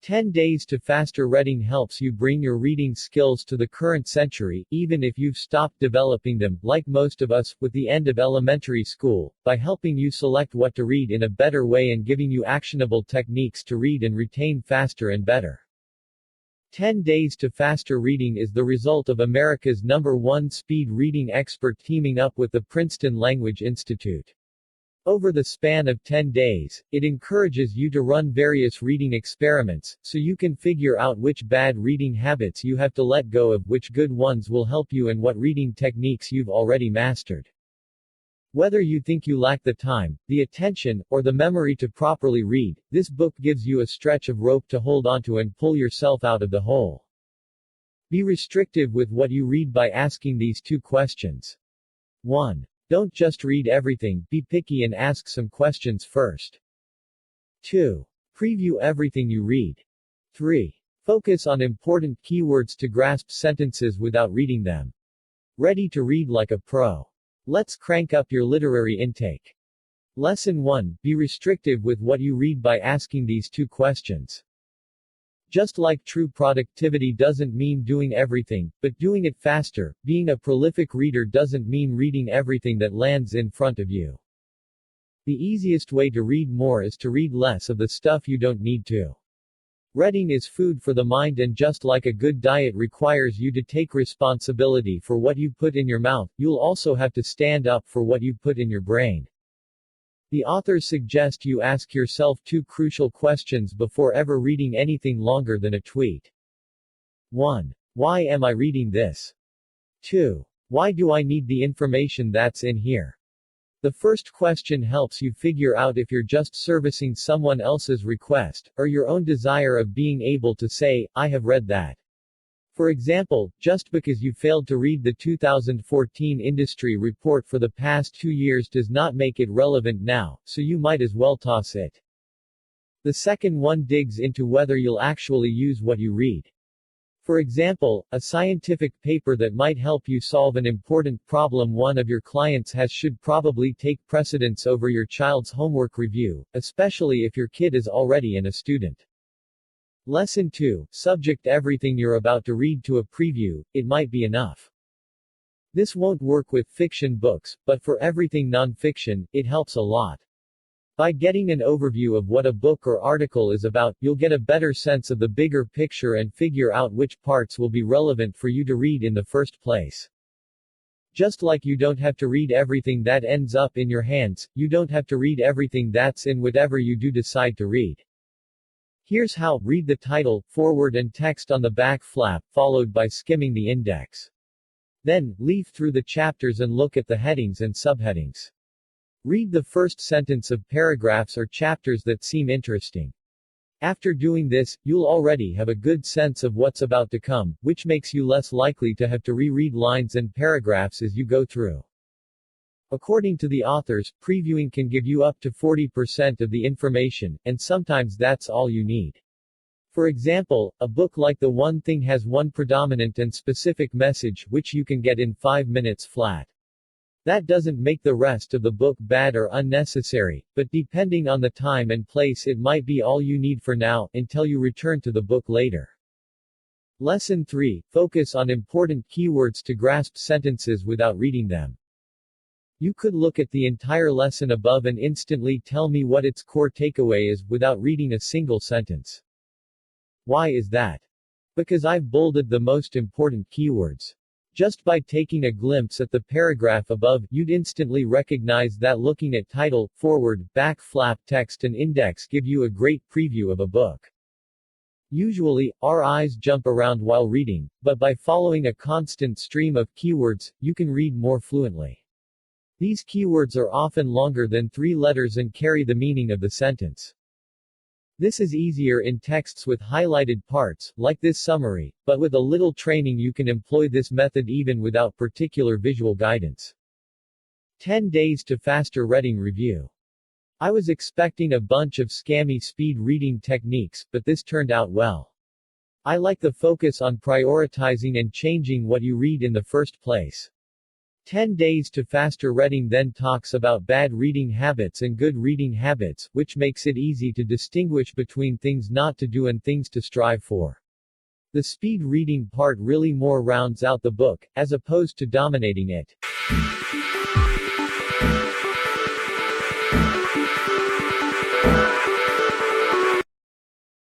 10 Days to Faster Reading helps you bring your reading skills to the current century, even if you've stopped developing them, like most of us, with the end of elementary school, by helping you select what to read in a better way and giving you actionable techniques to read and retain faster and better. 10 Days to Faster Reading is the result of America's #1 speed reading expert teaming up with the Princeton Language Institute. Over the span of 10 days, it encourages you to run various reading experiments, so you can figure out which bad reading habits you have to let go of, which good ones will help you, and what reading techniques you've already mastered. Whether you think you lack the time, the attention, or the memory to properly read, this book gives you a stretch of rope to hold onto and pull yourself out of the hole. Be restrictive with what you read by asking these 2 questions. 1. Don't just read everything, be picky and ask some questions first. 2. Preview everything you read. 3. Focus on important keywords to grasp sentences without reading them. Ready to read like a pro. Let's crank up your literary intake. Lesson 1. Be restrictive with what you read by asking these 2 questions. Just like true productivity doesn't mean doing everything, but doing it faster, being a prolific reader doesn't mean reading everything that lands in front of you. The easiest way to read more is to read less of the stuff you don't need to. Reading is food for the mind, and just like a good diet requires you to take responsibility for what you put in your mouth, you'll also have to stand up for what you put in your brain. The authors suggest you ask yourself 2 crucial questions before ever reading anything longer than a tweet. 1. Why am I reading this? 2. Why do I need the information that's in here? The first question helps you figure out if you're just servicing someone else's request, or your own desire of being able to say, I have read that. For example, just because you failed to read the 2014 industry report for the past 2 years does not make it relevant now, so you might as well toss it. The second one digs into whether you'll actually use what you read. For example, a scientific paper that might help you solve an important problem one of your clients has should probably take precedence over your child's homework review, especially if your kid is already a student. Lesson 2. Subject everything you're about to read to a preview, it might be enough. This won't work with fiction books, but for everything non-fiction, it helps a lot. By getting an overview of what a book or article is about, you'll get a better sense of the bigger picture and figure out which parts will be relevant for you to read in the first place. Just like you don't have to read everything that ends up in your hands, you don't have to read everything that's in whatever you do decide to read. Here's how: read the title, foreword and text on the back flap, followed by skimming the index. Then, leaf through the chapters and look at the headings and subheadings. Read the first sentence of paragraphs or chapters that seem interesting. After doing this, you'll already have a good sense of what's about to come, which makes you less likely to have to reread lines and paragraphs as you go through. According to the authors, previewing can give you up to 40% of the information, and sometimes that's all you need. For example, a book like The One Thing has one predominant and specific message, which you can get in 5 minutes flat. That doesn't make the rest of the book bad or unnecessary, but depending on the time and place it might be all you need for now, until you return to the book later. Lesson 3. Focus on important keywords to grasp sentences without reading them. You could look at the entire lesson above and instantly tell me what its core takeaway is, without reading a single sentence. Why is that? Because I've bolded the most important keywords. Just by taking a glimpse at the paragraph above, you'd instantly recognize that. Looking at title, foreword, back flap, text and index give you a great preview of a book. Usually, our eyes jump around while reading, but by following a constant stream of keywords, you can read more fluently. These keywords are often longer than 3 letters and carry the meaning of the sentence. This is easier in texts with highlighted parts, like this summary, but with a little training you can employ this method even without particular visual guidance. 10 Days to Faster Reading Review. I was expecting a bunch of scammy speed reading techniques, but this turned out well. I like the focus on prioritizing and changing what you read in the first place. 10 Days to Faster Reading then talks about bad reading habits and good reading habits, which makes it easy to distinguish between things not to do and things to strive for. The speed reading part really more rounds out the book, as opposed to dominating it.